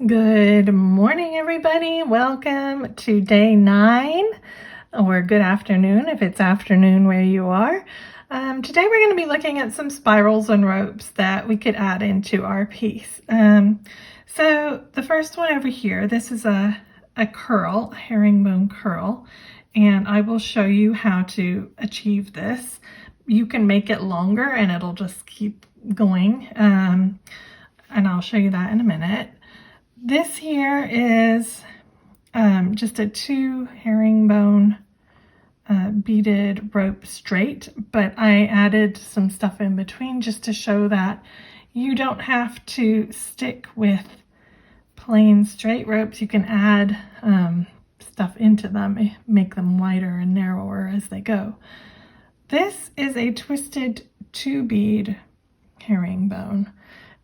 Good morning, everybody. Welcome to day 9, or good afternoon if it's afternoon where you are. Today we're going to be looking at some spirals and ropes that we could add into our piece. So the first one over here, this is a curl, a herringbone curl, and I will show you how to achieve this. You can make it longer and it'll just keep going, and I'll show you that in a minute. This here is just a 2 herringbone beaded rope straight, but I added some stuff in between just to show that you don't have to stick with plain straight ropes. You can add stuff into them, make them wider and narrower as they go. This is a twisted 2 bead herringbone.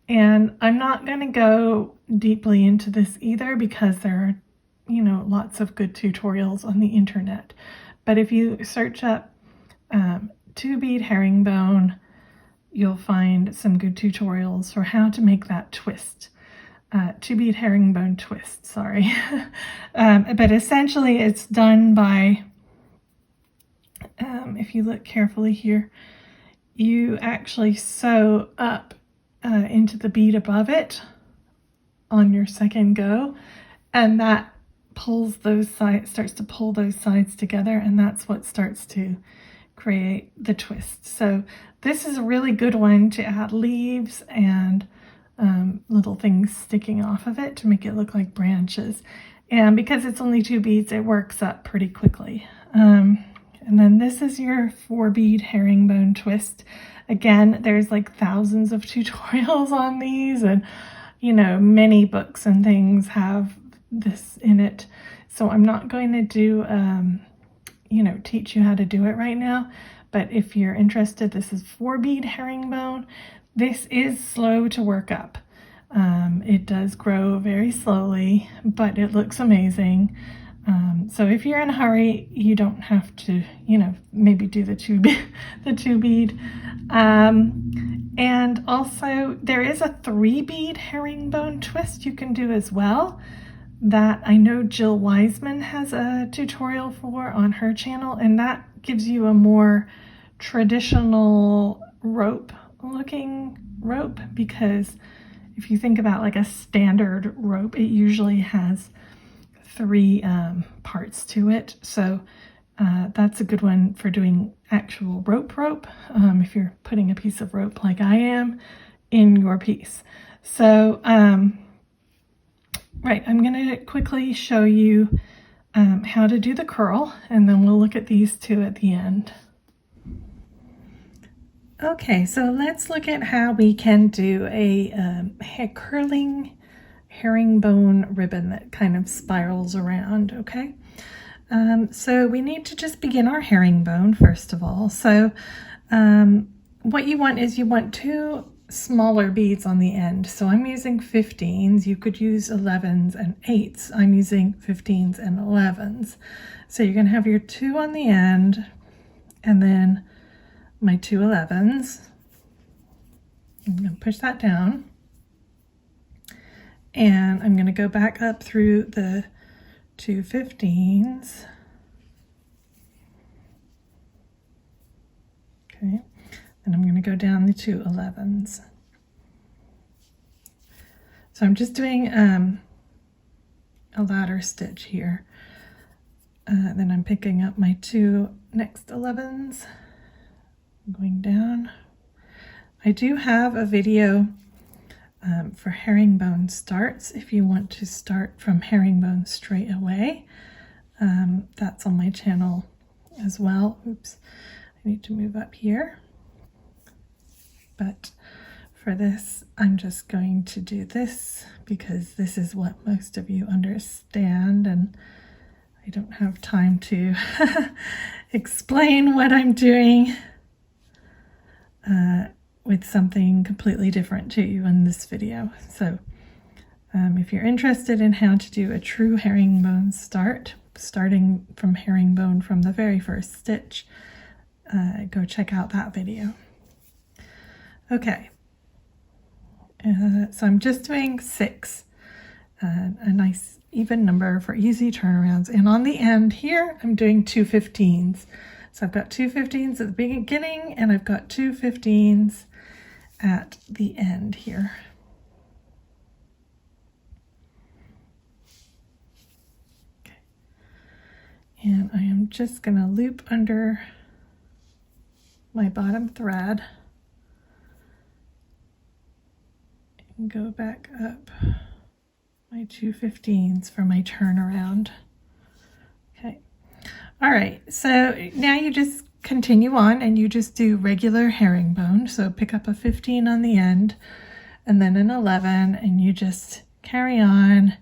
And I'm not going to go deeply into this either because there are, lots of good tutorials on the internet. But if you search up 2 bead herringbone, you'll find some good tutorials for how to make that twist. 2 bead herringbone twist, sorry. But essentially it's done by, if you look carefully here, you actually sew up into the bead above it on your second go, and that pulls those sides, starts to pull those sides together, and that's what starts to create the twist. So this is a really good one to add leaves and little things sticking off of it to make it look like branches. And because it's only 2 beads, it works up pretty quickly. And then this is your 4 bead herringbone twist. Again, there's like thousands of tutorials on these, and many books and things have this in it. So I'm not going to do, teach you how to do it right now. But if you're interested, this is 4 bead herringbone. This is slow to work up. It does grow very slowly, but it looks amazing. So if you're in a hurry, you don't have to, maybe do the 2 bead. And also there is a 3 bead herringbone twist you can do as well, that I know Jill Wiseman has a tutorial for on her channel, and that gives you a more traditional rope looking rope, because if you think about like a standard rope, it usually has 3 parts to it. So that's a good one for doing actual rope if you're putting a piece of rope like I am in your piece. So right, I'm going to quickly show you how to do the curl, and then we'll look at these two at the end. Okay, so let's look at how we can do a curling herringbone ribbon that kind of spirals around, okay? So we need to just begin our herringbone first of all. So what you want is you want 2 smaller beads on the end. So I'm using 15s. You could use 11s and 8s. I'm using 15s and 11s. So you're going to have your 2 on the end, and then my 2 11s. I'm going to push that down. And I'm going to go back up through the 2 15s. Okay, and I'm going to go down the 2 11s. So I'm just doing a ladder stitch here. Then I'm picking up my 2 next 11s, going down. I do have a video for herringbone starts if you want to start from herringbone straight away. That's on my channel as well. Oops, I need to move up here. But for this, I'm just going to do this because this is what most of you understand, and I don't have time to explain what I'm doing with something completely different to you in this video. So if you're interested in how to do a true herringbone start, starting from herringbone from the very first stitch, go check out that video. Okay, so I'm just doing 6 a nice even number for easy turnarounds. And on the end here, I'm doing 2 15s. So I've got 2 15s at the beginning and I've got 2 15s at the end here. Okay. And I am just going to loop under my bottom thread and go back up my 2 15s for my turnaround. Okay. All right, so now you just continue on and you just do regular herringbone. So pick up a 15 on the end and then an 11, and you just carry on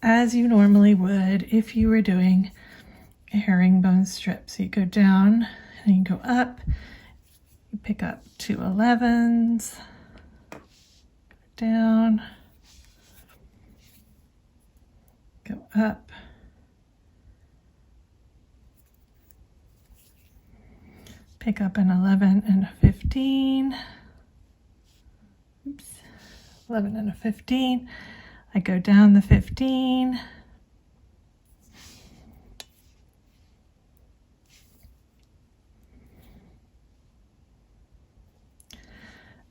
as you normally would if you were doing a herringbone strip. So you go down and you go up, you pick up 2 11s, go down, go up, pick up an 11 and a 15, oops, 11 and a 15, I go down the 15,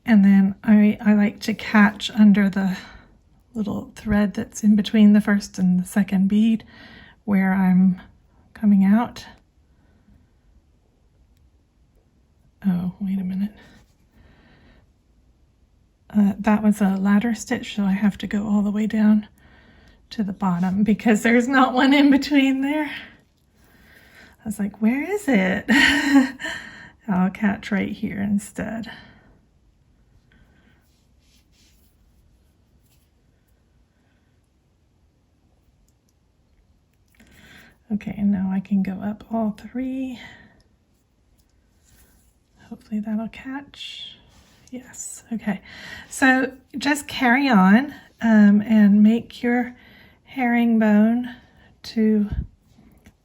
and then I like to catch under the little thread that's in between the first and the second bead where I'm coming out. Oh, wait a minute. That was a ladder stitch, so I have to go all the way down to the bottom because there's not one in between there. I was like, where is it? I'll catch right here instead. Okay, and now I can go up all 3. Hopefully that'll catch. Yes, okay. So just carry on and make your herringbone to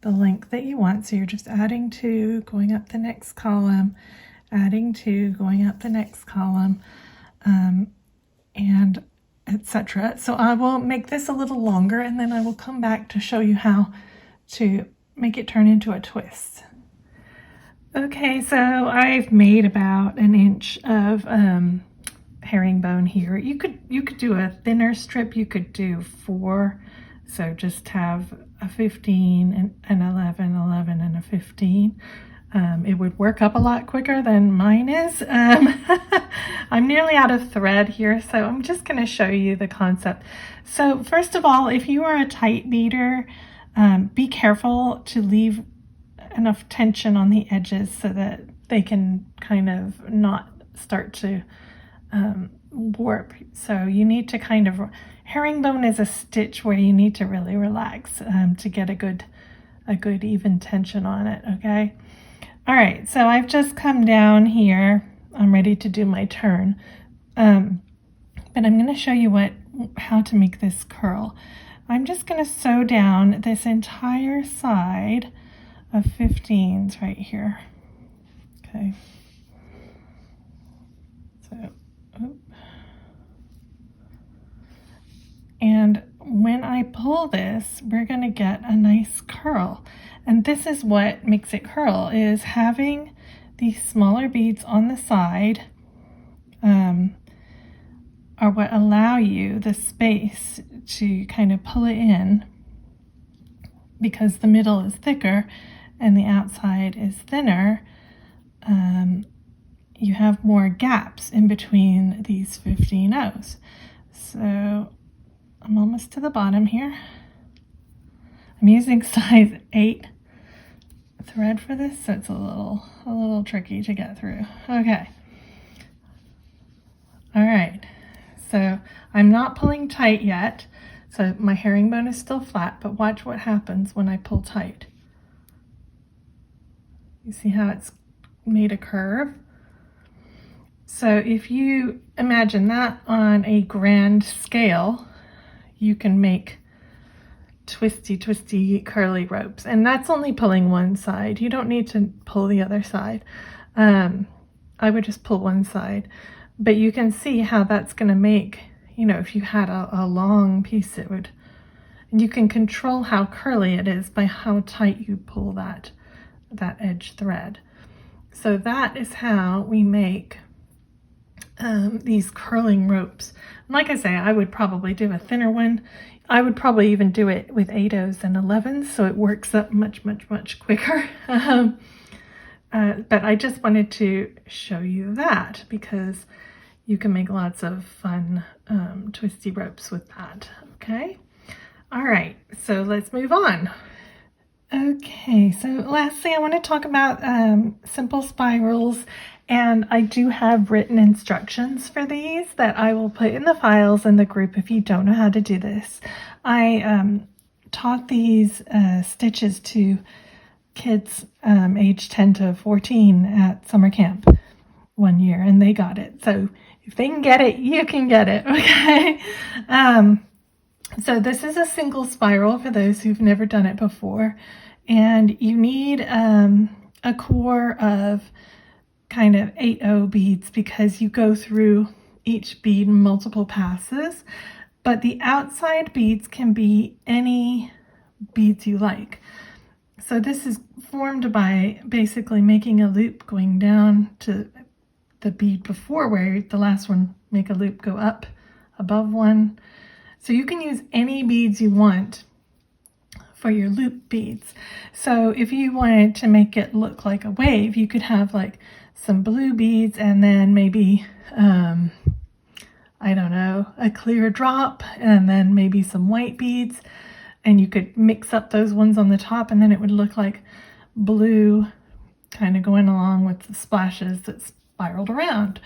the length that you want. So you're just adding 2, going up the next column, adding 2, going up the next column, and etc. So I will make this a little longer and then I will come back to show you how to make it turn into a twist. Okay, so I've made about 1 inch of herringbone here. You could do a thinner strip. You could do 4. So just have a 15, an 11, 11, and a 15. It would work up a lot quicker than mine is. I'm nearly out of thread here, so I'm just going to show you the concept. So first of all, if you are a tight beader, be careful to leave enough tension on the edges so that they can kind of not start to warp. So you need to kind of, herringbone is a stitch where you need to really relax to get a good even tension on it. Okay. All right, so I've just come down here. I'm ready to do my turn, but I'm going to show you how to make this curl. I'm just going to sew down this entire side of 15s right here. Okay. So, and when I pull this, we're going to get a nice curl. And this is what makes it curl, is having these smaller beads on the side are what allow you the space to kind of pull it in, because the middle is thicker and the outside is thinner. You have more gaps in between these 15 O's. So I'm almost to the bottom here. I'm using size 8 thread for this, so it's a little tricky to get through. Okay. All right. So I'm not pulling tight yet. So my herringbone is still flat, but watch what happens when I pull tight. You see how it's made a curve? So if you imagine that on a grand scale, you can make twisty, curly ropes. And that's only pulling one side. You don't need to pull the other side. I would just pull one side. But you can see how that's going to make, you know, if you had a long piece, it would, and you can control how curly it is by how tight you pull that edge thread. So that is how we make these curling ropes. And like I say, I would probably do a thinner one. I would probably even do it with 8/0s and 11s, so it works up much quicker. But I just wanted to show you that because you can make lots of fun twisty ropes with that. Okay, all right, so let's move on. Okay, so lastly, I want to talk about simple spirals, and I do have written instructions for these that I will put in the files in the group if you don't know how to do this. I taught these stitches to kids age 10 to 14 at summer camp one year, and they got it. So if they can get it, you can get it, okay? So this is a single spiral for those who've never done it before, and you need a core of kind of 8/0 beads because you go through each bead in multiple passes, but the outside beads can be any beads you like. So this is formed by basically making a loop going down to the bead before where the last one, make a loop go up above one. So you can use any beads you want for your loop beads. So if you wanted to make it look like a wave, you could have like some blue beads and then maybe, I don't know, a clear drop and then maybe some white beads. And you could mix up those ones on the top and then it would look like blue kind of going along with the splashes that spiraled around.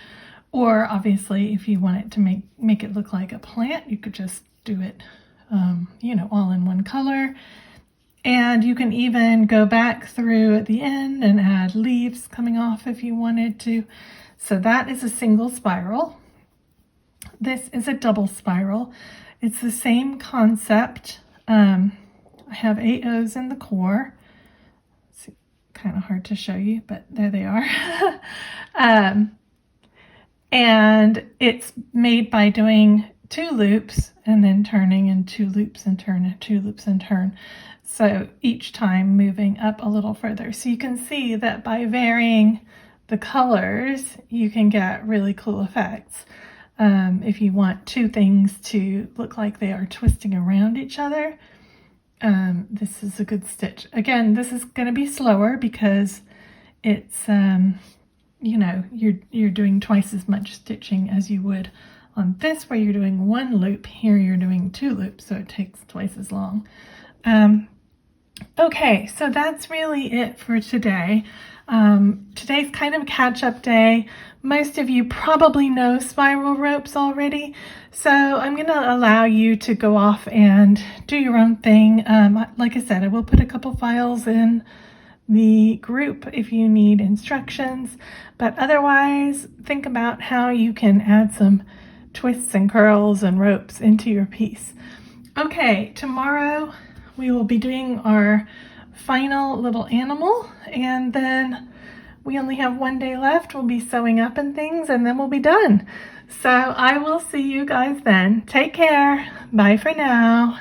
Or obviously, if you want it to make it look like a plant, you could just do it, you know, all in one color. And you can even go back through at the end and add leaves coming off if you wanted to. So that is a single spiral. This is a double spiral. It's the same concept. I have 8/0s in the core. It's kind of hard to show you, but there they are. And it's made by doing 2 loops and then turning, and 2 loops and turn, and 2 loops and turn. So each time moving up a little further. So you can see that by varying the colors, you can get really cool effects. If you want 2 things to look like they are twisting around each other, this is a good stitch. Again, this is going to be slower because it's, you know, you're doing twice as much stitching as you would on this, where you're doing 1 loop. Here you're doing 2 loops, so it takes twice as long. Okay, so that's really it for today. Today's kind of a catch-up day. Most of you probably know spiral ropes already, so I'm going to allow you to go off and do your own thing. Like I said, I will put a couple files in the group if you need instructions, but otherwise think about how you can add some twists and curls and ropes into your piece. Okay, tomorrow we will be doing our final little animal, and then we only have 1 day left. We'll be sewing up and things, and then we'll be done. So I will see you guys then. Take care. Bye for now.